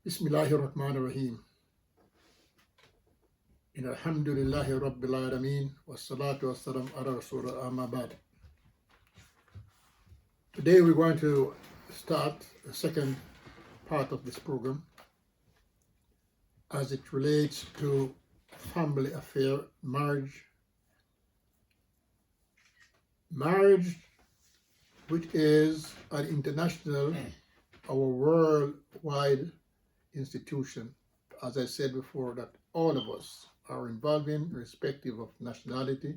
Bismillahirrahmanirrahim. Alhamdulillahi Rabbil Alameen. Wassalatu wassalam ala Rasulullah amma ba'd. Today we're going to start the second part of this program as it relates to family affair, marriage. Marriage, which is an international or worldwide institution, as I said before, that all of us are involved in, irrespective of nationality,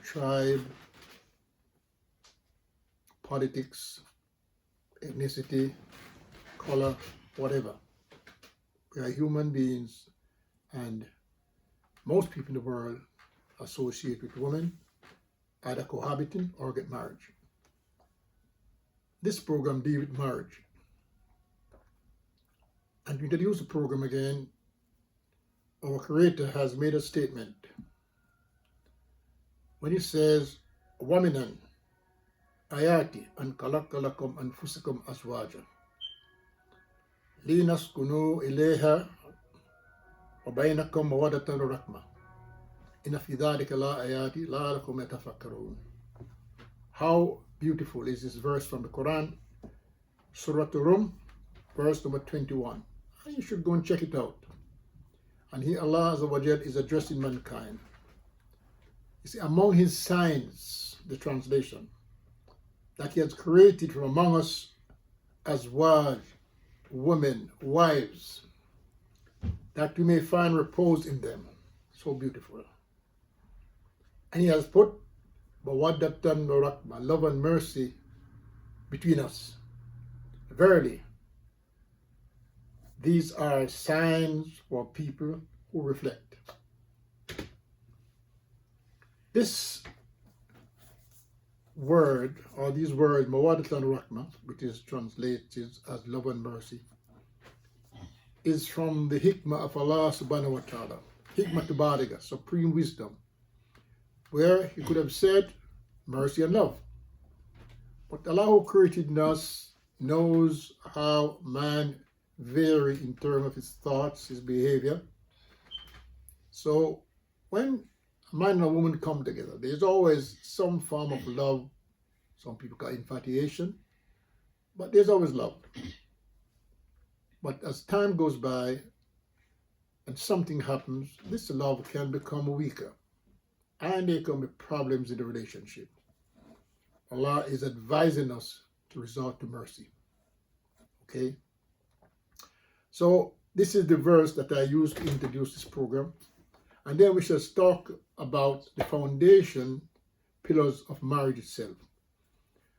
tribe, politics, ethnicity, color, whatever. We are human beings, and most people in the world associate with women, either cohabiting or get married. This program deals with marriage. And to introduce the program again, our Creator has made a statement when he says, "Waminan ayati an kalakalakum anfusikum aswaja linaskunu ilayha wa bainakum mawaddatan wa rahma inna fi dhalika la ayati la'allakum yatafakkarun." How beautiful is this verse from the Quran, Surah Rum, verse number 21. And you should go and check it out. And here Allah Azza wa Jal is addressing mankind. You see, among his signs, the translation, that he has created from among us azwaj, women, wives, that we may find repose in them. So beautiful. And he has put mawaddatan wa rahma, love and mercy between us. Verily, these are signs for people who reflect. This word, or these words, mawaddatan rahma, which is translated as love and mercy, is from the hikmah of Allah subhanahu wa ta'ala, hikmah baliga, supreme wisdom, where he could have said mercy and love. But Allah who created us knows how man vary in terms of his thoughts, his behavior. So when a man and a woman come together, there's always some form of love. Some people call it infatuation, but there's always love. But as time goes by and something happens, this love can become weaker, and there can be problems in the relationship. Allah is advising us to resort to mercy. Okay? So this is the verse that I used to introduce this program. And then we shall talk about the foundation pillars of marriage itself.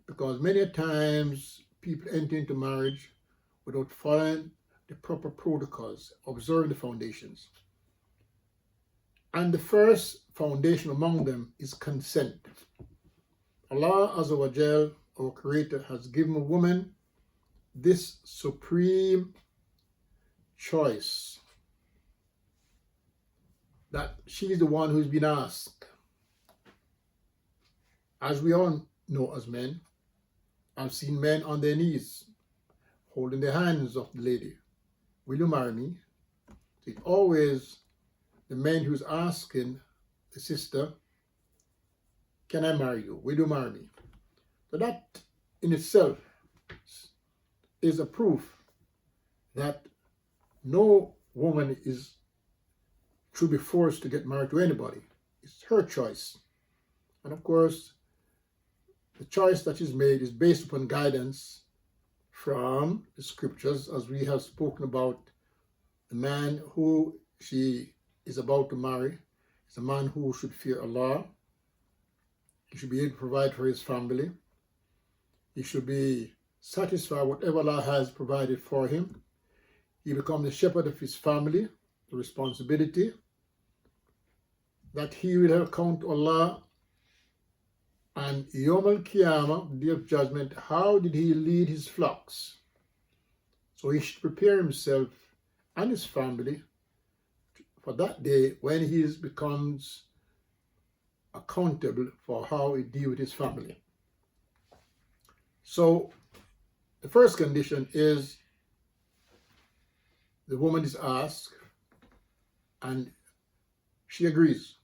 Because many times people enter into marriage without following the proper protocols, observing the foundations. And the first foundation among them is consent. Allah Azza wa Jal, our Creator, has given a woman this supreme choice, that she is the one who's been asked. As we all know as men, I've seen men on their knees holding the hands of the lady. Will you marry me? So it's always the man who's asking the sister, can I marry you? Will you marry me? So that in itself is a proof that no woman should be forced to get married to anybody. It's her choice. And of course, the choice that is made is based upon guidance from the scriptures, as we have spoken about. The man who she is about to marry is a man who should fear Allah. He should be able to provide for his family. He should be satisfied with whatever Allah has provided for him. He becomes the shepherd of his family, the responsibility that he will have account to Allah. And Yom al-Qiyamah, Day of Judgment, how did he lead his flocks? So he should prepare himself and his family for that day when he becomes accountable for how he deals with his family. So the first condition is the woman is asked, and she agrees.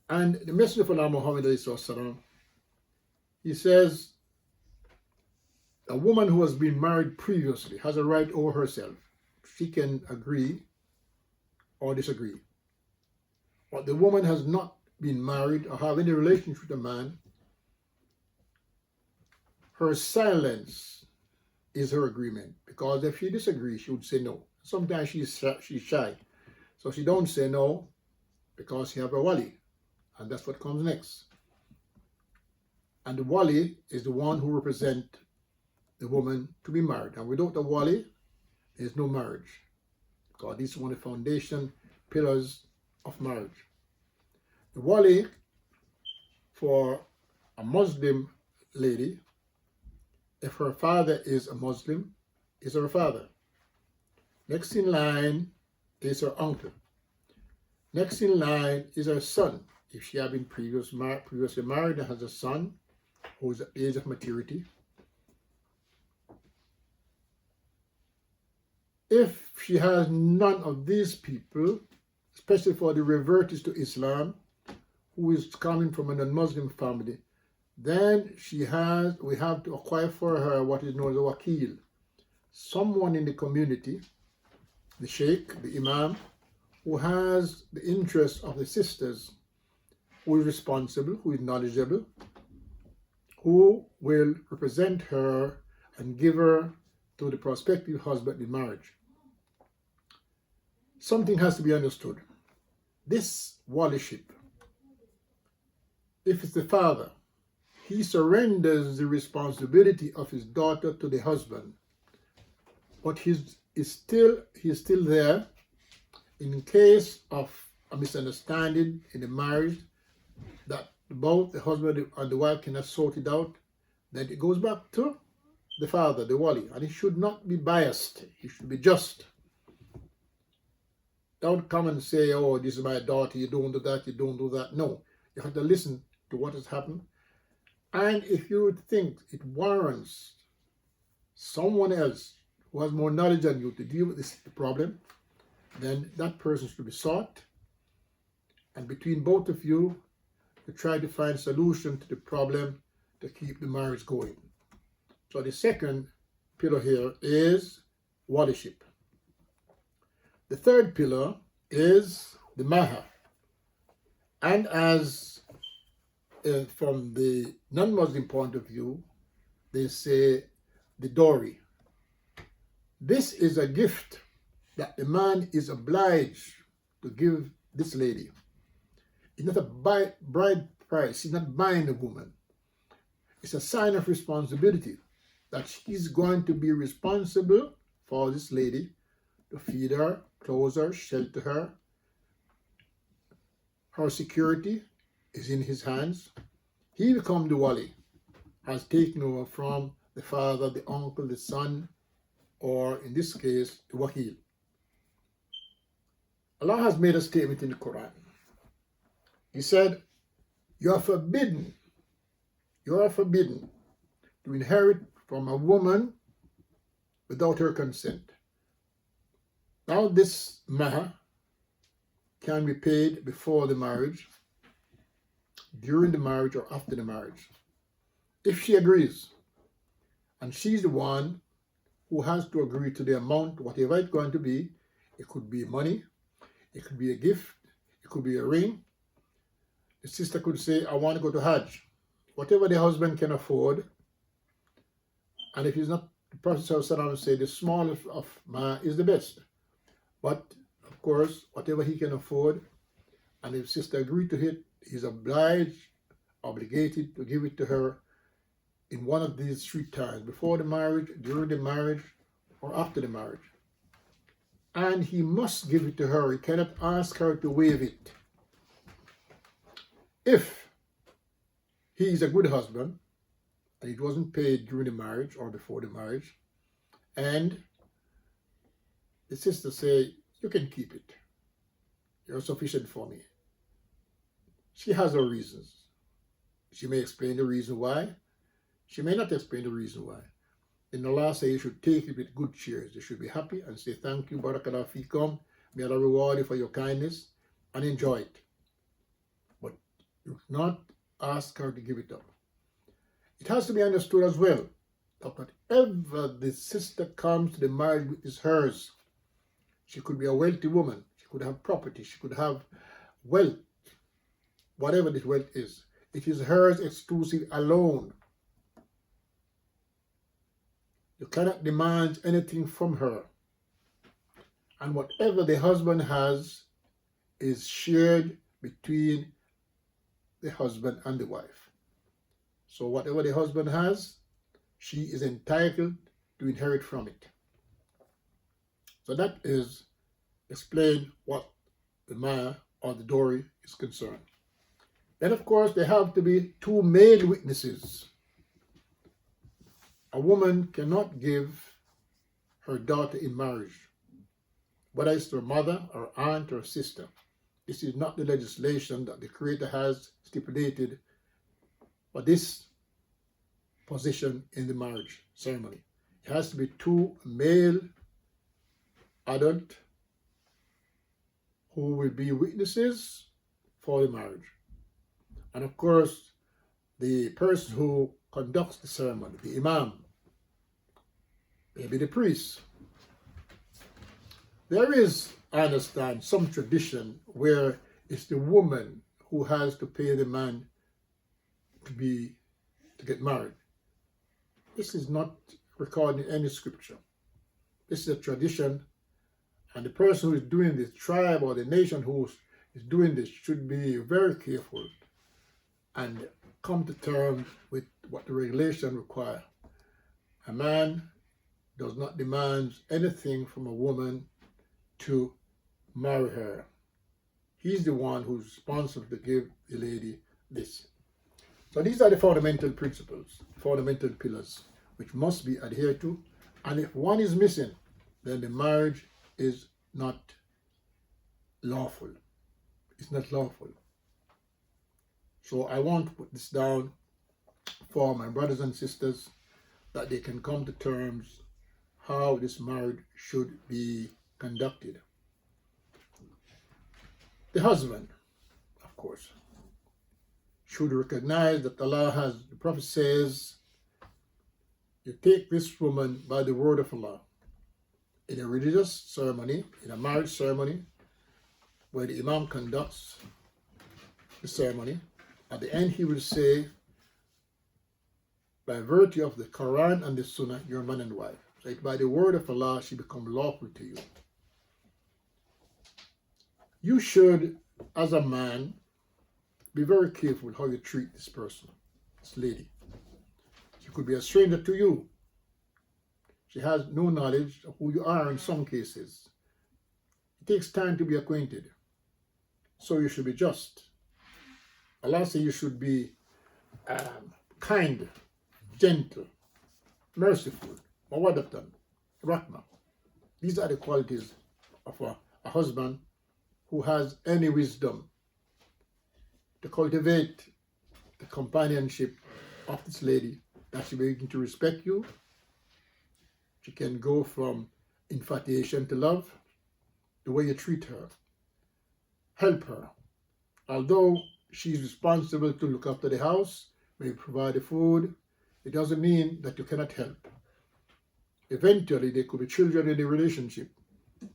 And the Messenger of Allah, Muhammad, he says, a woman who has been married previously has a right over herself. She can agree or disagree. But the woman has not been married or have any relationship with a man, her silence is her agreement. Because if she disagrees, she would say no. Sometimes she's shy. So she don't say no because she have a wali. And that's what comes next. And the wali is the one who represents the woman to be married. And without the wali, there's no marriage. Because this is one of the foundation pillars of marriage. The wali for a Muslim lady, if her father is a Muslim, is her father. Next in line is her uncle. Next in line is her son. If she had been previously married and has a son who is at the age of maturity. If she has none of these people, especially for the revertees to Islam, who is coming from a non-Muslim family, then we have to acquire for her what is known as a wakil, someone in the community, the sheikh, the imam, who has the interests of the sisters, who is responsible, who is knowledgeable, who will represent her and give her to the prospective husband in marriage. Something has to be understood. This waliship, if it's the father, he surrenders the responsibility of his daughter to the husband, but he's still there in case of a misunderstanding in the marriage that both the husband and the wife cannot sort it out. Then it goes back to the father, the wali, and he should not be biased. He should be just. Don't come and say, oh, this is my daughter, you don't do that, you don't do that. No, you have to listen to what has happened. And if you think it warrants someone else who has more knowledge than you to deal with this problem, then that person should be sought. And between both of you, to try to find a solution to the problem to keep the marriage going. So the second pillar here is waliship. The third pillar is the Mahr. And as from the non-Muslim point of view, they say the dowry. This is a gift that the man is obliged to give this lady. It's not a bride price. He's not buying a woman. It's a sign of responsibility that she's going to be responsible for this lady to feed her, clothe her, shelter her. Her security is in his hands. He becomes the wali, has taken over from the father, the uncle, the son, or in this case, the wakil. Allah has made a statement in the Quran. He said, you are forbidden to inherit from a woman without her consent. Now this mahr can be paid before the marriage, during the marriage, or after the marriage. If she agrees, and she's the one who has to agree to the amount, whatever it's going to be. It could be money, it could be a gift, it could be a ring. The sister could say, I want to go to Hajj. Whatever the husband can afford, and if he's not, the Prophet ﷺ say the smallest of mahr is the best. But of course, whatever he can afford, and if sister agreed to it, he's obligated to give it to her in one of these 3 times, before the marriage, during the marriage, or after the marriage. And he must give it to her. He cannot ask her to waive it. If he is a good husband, and it wasn't paid during the marriage or before the marriage, and the sister say, you can keep it. You're sufficient for me. She has her reasons. She may explain the reason why. She may not explain the reason why. in the last say you should take it with good cheers. You should be happy and say thank you, barakallah fikum, may Allah reward you for your kindness, and enjoy it. But you not ask her to give it up. It has to be understood as well that whatever the sister comes to the marriage with is hers. She could be a wealthy woman. She could have property. She could have wealth. Whatever this wealth is, it is hers exclusive alone. You cannot demand anything from her. And whatever the husband has is shared between the husband and the wife. So whatever the husband has, she is entitled to inherit from it. So that is explain what the Mahr or the dowry is concerned. Then of course there have to be two male witnesses. A woman cannot give her daughter in marriage, whether it's to her mother or aunt or sister. This is not the legislation that the Creator has stipulated for this position in the marriage ceremony. It has to be two male adult who will be witnesses for the marriage. And of course, the person who conducts the ceremony, the imam, maybe the priest. There is, I understand, some tradition where it's the woman who has to pay the man to get married. This is not recorded in any scripture. This is a tradition, and the person who is doing this, tribe or the nation who is doing this, should be very careful and come to terms with what the regulation requires. A man does not demand anything from a woman to marry her. He's the one who's responsible to give the lady this. So these are the fundamental principles, fundamental pillars, which must be adhered to. And if one is missing, then the marriage is not lawful. It's not lawful. So I want to put this down for my brothers and sisters, that they can come to terms how this marriage should be conducted. The husband, of course, should recognize that Allah has, the Prophet says, you take this woman by the word of Allah. In a religious ceremony, in a marriage ceremony, where the Imam conducts the ceremony, at the end he will say, by virtue of the Quran and the Sunnah, you're man and wife. So by the word of Allah, she becomes lawful to you. You should, as a man, be very careful how you treat this person, this lady. She could be a stranger to you. She has no knowledge of who you are in some cases. It takes time to be acquainted. So you should be just. Allah says you should be kind, gentle, merciful, mawaddatan, rahmah. These are the qualities of a husband who has any wisdom to cultivate the companionship of this lady, that she will begin to respect you. She can go from infatuation to love, the way you treat her, help her. Although she's responsible to look after the house, maybe provide the food, it doesn't mean that you cannot help. Eventually, there could be children in the relationship.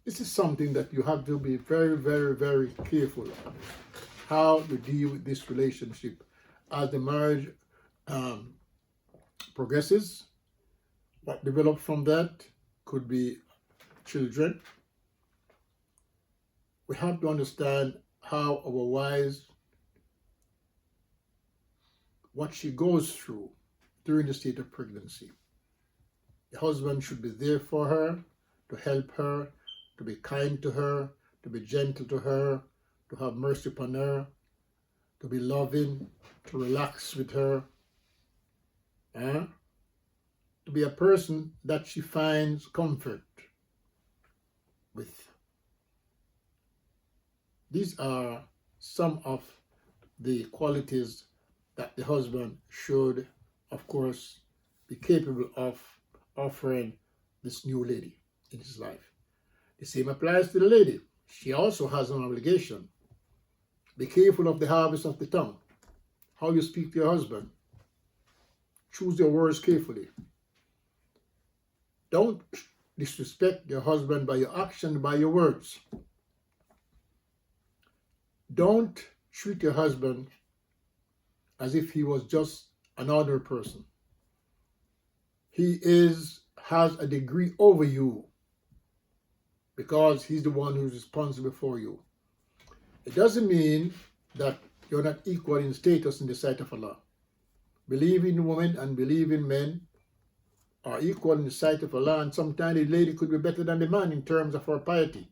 This is something that you have to be very, very, very careful of, how you deal with this relationship as the marriage progresses. What develops from that could be children. We have to understand how our wives, what she goes through during the state of pregnancy. The husband should be there for her, to help her, to be kind to her, to be gentle to her, to have mercy upon her, to be loving, to relax with her, to be a person that she finds comfort with. These are some of the qualities that the husband should, of course, be capable of offering this new lady in his life. The same applies to the lady. She also has an obligation. Be careful of the harvest of the tongue. How you speak to your husband. Choose your words carefully. Don't disrespect your husband by your action, by your words. Don't treat your husband as if he was just another person. He has a degree over you because he's the one who's responsible for you. It doesn't mean that you're not equal in status in the sight of Allah. Believing women and believing men are equal in the sight of Allah, and sometimes the lady could be better than the man in terms of her piety.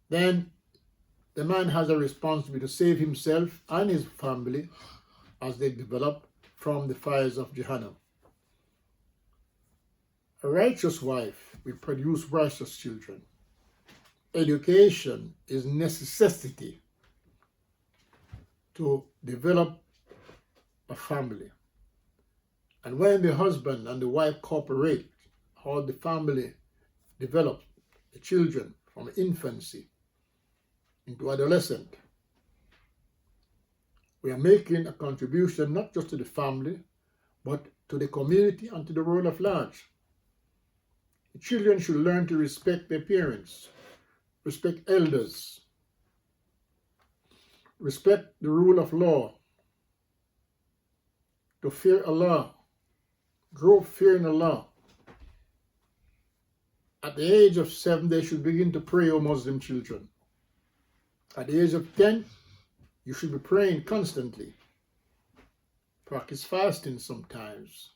Then the man has a responsibility to save himself and his family as they develop from the fires of Jahannam. A righteous wife will produce righteous children. Education is necessity to develop a family. And when the husband and the wife cooperate, how the family develops the children from infancy into adolescent, we are making a contribution not just to the family, but to the community and to the world at large. The children should learn to respect their parents, respect elders, respect the rule of law, to fear Allah, grow fearing Allah. At the age of 7, they should begin to pray, O Muslim children. At the age of 10, you should be praying constantly. Practice fasting sometimes.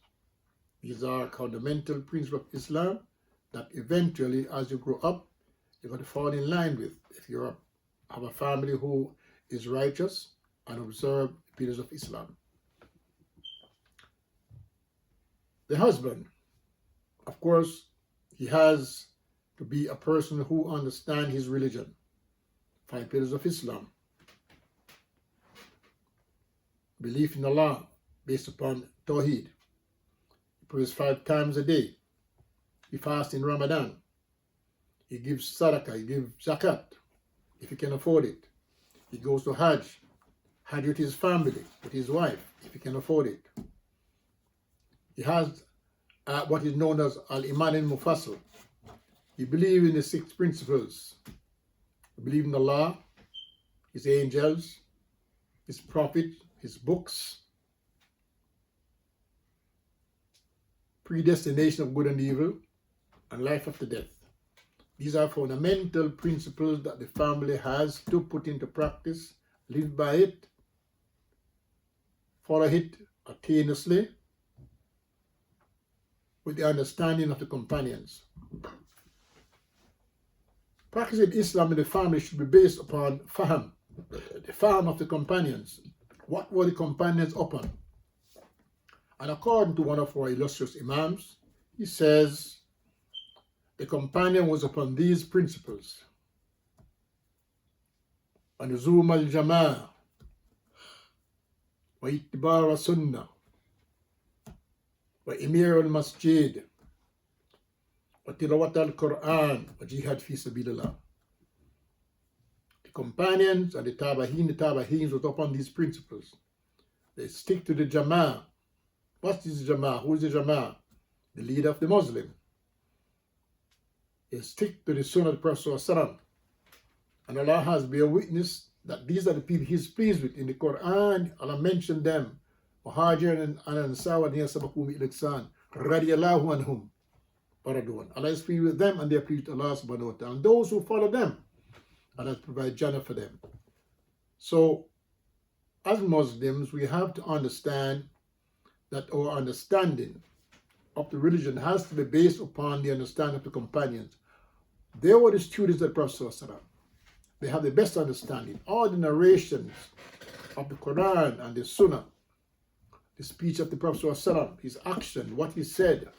These are fundamental principles of Islam that eventually, as you grow up, you're going to fall in line with. If you have a family who is righteous and observe the pillars of Islam. The husband, of course, he has to be a person who understands his religion. 5 pillars of Islam. Belief in Allah based upon Tawheed. He prays 5 times a day. He fasts in Ramadan. He gives sadaqah, he gives zakat, if he can afford it. He goes to Hajj with his family, with his wife, if he can afford it. He has what is known as Al-Iman al-Mufassal. He believes in the 6 principles. He believes in Allah, His angels, His prophet, His books, predestination of good and evil, and life after death. These are fundamental principles that the family has to put into practice, live by it, follow it attainlessly, with the understanding of the companions. Practicing Islam in the family should be based upon fahm, the fahm of the companions. What were the companions upon? And according to one of our illustrious Imams, he says the companion was upon these principles. ونزوم الجماعة واتباع السنة وإمير المسجد وتلاوة القرآن وجهاد في سبيل الله. The companions and the Tabaheens was upon these principles. They stick to the Jama'ah. What is the Jama'ah? Who is the Jama'ah? The leader of the Muslim. They stick to the Sunnah of the Prophet ﷺ. And Allah has been a witness that these are the people He's pleased with. In the Quran, Allah mentioned them. Muhajir and Ansar wa Sabakum il-Ihsan radiyallahu anhum waradun. Allah is pleased with them and they are pleased with Allah subhanahu wa ta'ala. And those who follow them, Allah provides Jannah for them. So, as Muslims, we have to understand that our understanding of the religion has to be based upon the understanding of the companions. They were the students of the Prophet ﷺ. They have the best understanding. All the narrations of the Quran and the Sunnah, the speech of the Prophet ﷺ, his action, what he said,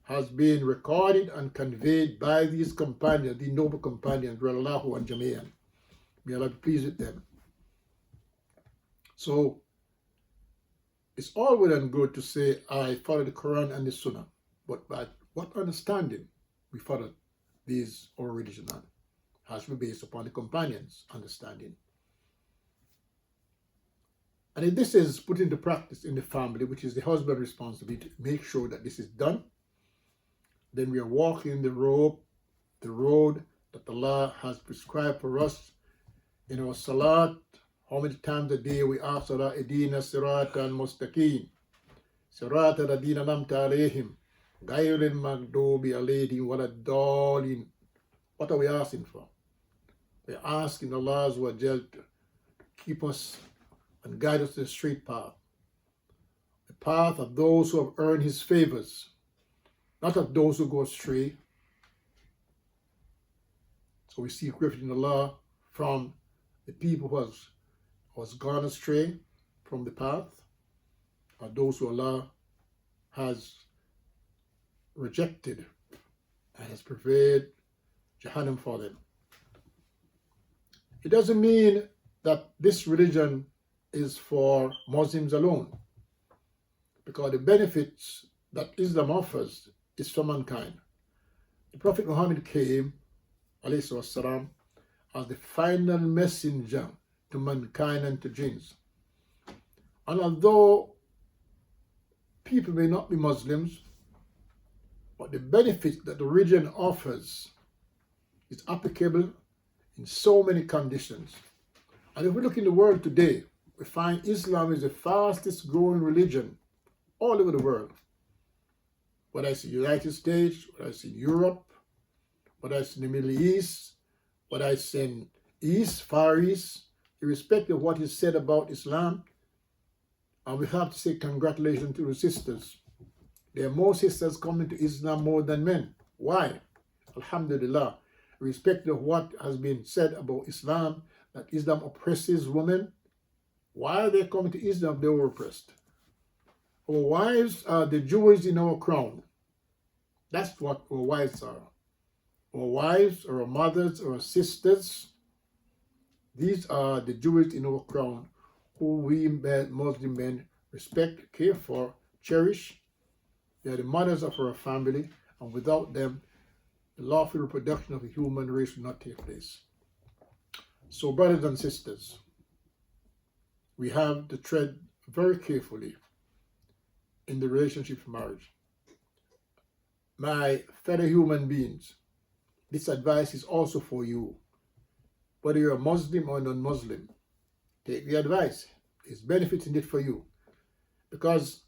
has been recorded and conveyed by these companions, the noble companions, Rallahu and Jamayan. May Allah be pleased with them. So, It's all well and good to say, I follow the Quran and the Sunnah, but by what understanding we follow these our religion on has to be based upon the companions' understanding. And if this is put into practice in the family, which is the husband's responsibility to make sure that this is done, then we are walking the road that Allah has prescribed for us in our salat. How many times a day we ask Allah, Idina siratan mustaqim, sirata ladina lamta alayhim, ghayril maghdubi alayhim waladdallin. What are we asking for? We're asking Allah to keep us and guide us to the straight path. The path of those who have earned His favors, not of those who go astray. So we seek refuge in Allah from the people who has gone astray from the path, or those who Allah has rejected and has prepared Jahannam for them. It doesn't mean that this religion is for Muslims alone, because the benefits that Islam offers is for mankind. The Prophet Muhammad came, alayhi wasalam, as the final messenger to mankind and to jinns. And although people may not be Muslims, but the benefit that the religion offers is applicable in so many conditions. And if we look in the world today, we find Islam is the fastest growing religion all over the world. Whether it's in the United States, whether it's in Europe, whether it's in the Middle East, whether it's in East, Far East, irrespective of what is said about Islam, and we have to say congratulations to the sisters. There are more sisters coming to Islam more than men. Why? Alhamdulillah. Irrespective of what has been said about Islam, that Islam oppresses women, why are they coming to Islam if they were oppressed? Our wives are the jewels in our crown. That's what our wives are. Our wives, our mothers, our sisters, these are the jewels in our crown who we Muslim men respect, care for, cherish. They are the mothers of our family, and without them, the lawful reproduction of the human race will not take place. So, brothers and sisters, we have to tread very carefully in the relationship of marriage. My fellow human beings, this advice is also for you. Whether you're a Muslim or non-Muslim, take the advice. There's benefits in it for you. Because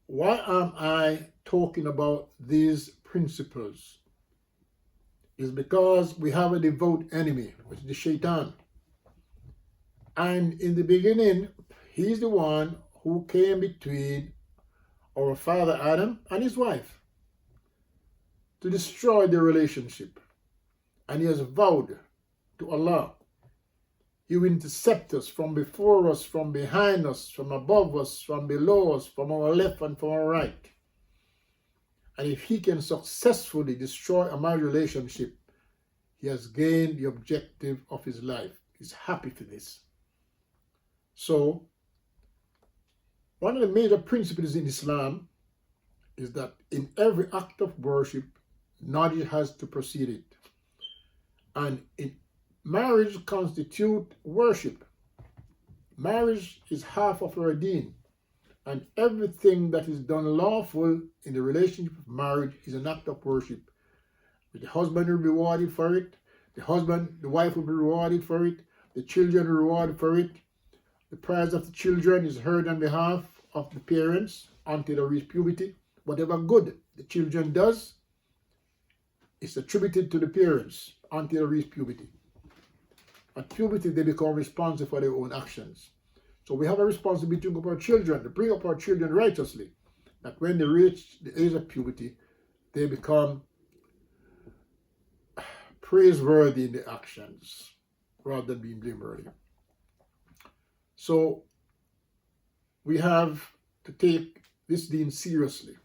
why am I talking about these principles? Is because we have a devout enemy, which is the shaitan. And in the beginning, he's the one who came between our father Adam and his wife to destroy the relationship. And he has vowed to Allah, He will intercept us from before us, from behind us, from above us, from below us, from our left and from our right. And if he can successfully destroy a marriage relationship, he has gained the objective of his life. He's happy for this. So, one of the major principles in Islam is that in every act of worship, knowledge has to precede it. And marriage constitutes worship. Marriage is half of our deen. And everything that is done lawful in the relationship of marriage is an act of worship. The husband will be rewarded for it. The wife will be rewarded for it. The children are rewarded for it. The prayers of the children is heard on behalf of the parents until they reach puberty. Whatever good the children does is attributed to the parents until they reach puberty. At puberty, they become responsible for their own actions. So we have a responsibility to bring up our children, to bring up our children righteously, that when they reach the age of puberty, they become praiseworthy in their actions rather than being blameworthy. So we have to take this deen seriously.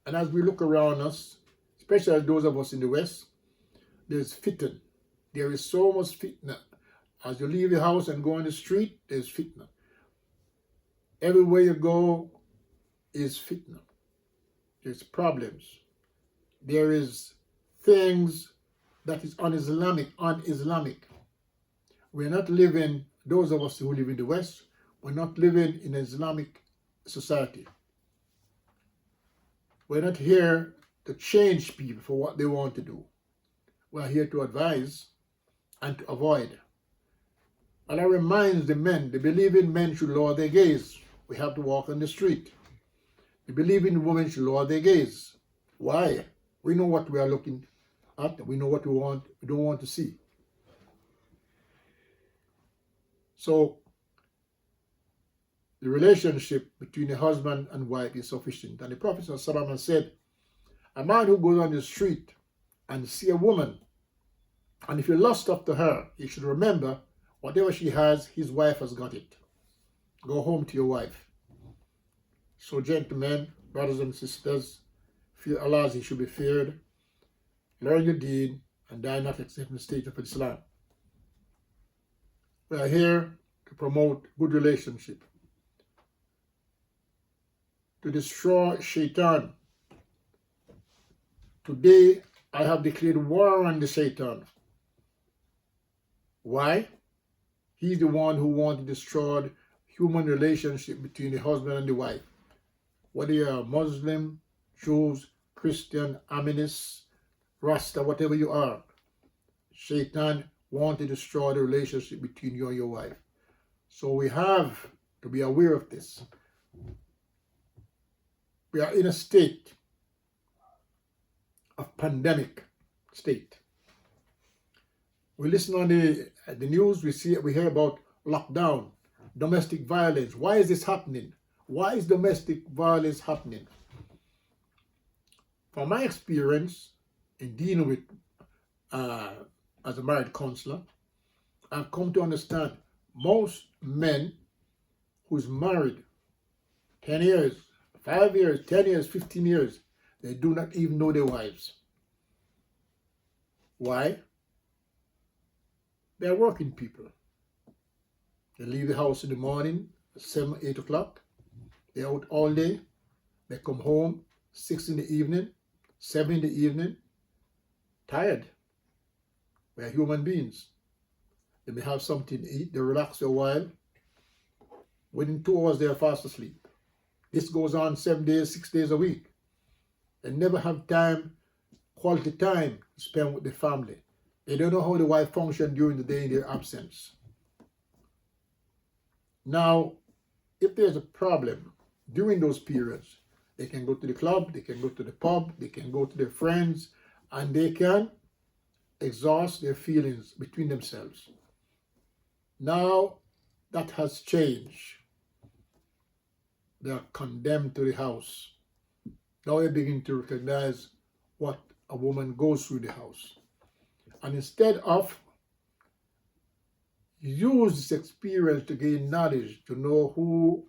And as we look around us, especially as those of us in the West, there's fitna. There is so much fitna. As you leave the house and go on the street, there's fitna. Everywhere you go is fitna. There's problems. There is things that is un-Islamic. We're not living, those of us who live in the West, we're not living in an Islamic society. We're not here to change people for what they want to do. We're here to advise and to avoid. Allah reminds the men, the believing men should lower their gaze. We have to walk on the street. The believing women should lower their gaze. Why? We know what we are looking at. We know what we don't want to see. So, the relationship between a husband and wife is sufficient. And the Prophet ﷺ said, a man who goes on the street and see a woman, and if you lust after her, you should remember whatever she has, his wife has got it. Go home to your wife. So gentlemen, brothers and sisters, fear Allah as he should be feared. Learn your deen and die not accepting the state of Islam. We are here to promote good relationship, to destroy shaitan. Today, I have declared war on the shaitan. Why? He's the one who wants to destroy human relationship between the husband and the wife. Whether you're Muslim, Jews, Christian, Aminist, Rasta, whatever you are, Shaitan wants to destroy the relationship between you and your wife. So we have to be aware of this. We are in a state of pandemic state. We listen on the news, we hear about lockdown, domestic violence. Why is this happening? Why is domestic violence happening? From my experience in dealing with, as a married counselor, I've come to understand most men who's married 10 years, 5 years, 10 years, 15 years, they do not even know their wives. Why? They're working people. They leave the house in the morning, 7, 8 o'clock. They're out all day. They come home, 6 in the evening, 7 in the evening, tired. We're human beings. They may have something to eat, they relax for a while. Within 2 hours, they are fast asleep. This goes on 7 days, 6 days a week. They never have time, quality time to spend with the family. They don't know how the wife functions during the day in their absence. Now, if there's a problem during those periods, they can go to the club, they can go to the pub, they can go to their friends, and they can exhaust their feelings between themselves. Now, that has changed. They are condemned to the house. Now they begin to recognize what a woman goes through the house. And instead of use this experience to gain knowledge, to know who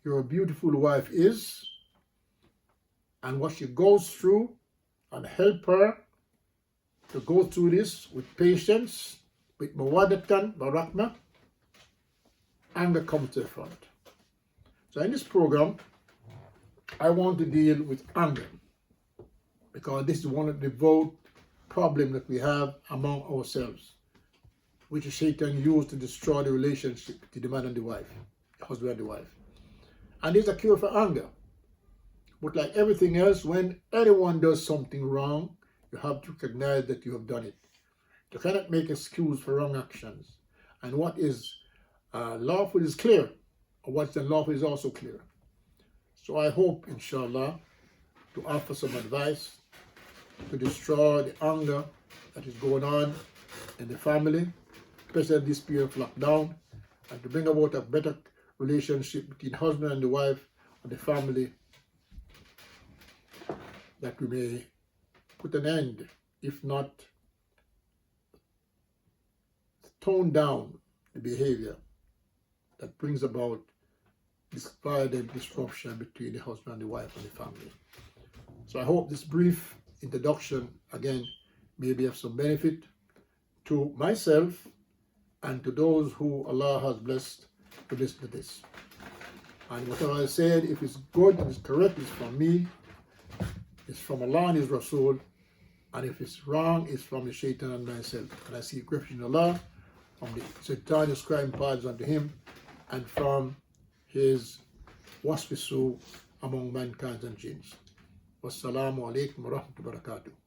your beautiful wife is and what she goes through, and help her to go through this with patience, with mawaddatan, barakmah, anger comes to the front. So in this program, I want to deal with anger, because this is one of the vote problem that we have among ourselves, which Satan used to destroy the relationship between the man and the wife, the husband and the wife. And there's a cure for anger. But like everything else, when anyone does something wrong, you have to recognize that you have done it. You cannot make excuse for wrong actions. And what is lawful is clear, and what's unlawful is also clear. So I hope, inshallah, to offer some advice to destroy the anger that is going on in the family, especially this period of lockdown, and to bring about a better relationship between the husband and the wife and the family, that we may put an end, if not tone down the behavior that brings about this violent disruption between the husband and the wife and the family. So I hope this brief introduction, again, may be of some benefit to myself and to those who Allah has blessed to listen to this. And whatever I said, if it's good, if it's correct, it's from me, it's from Allah and His Rasul. And if it's wrong, it's from the shaitan and myself. And I seek refuge in Allah from the Satan ascribing paths unto him, and from his wasfisu among mankind and jinns. Wassalamu alaikum wa rahmatullahi wa barakatuh.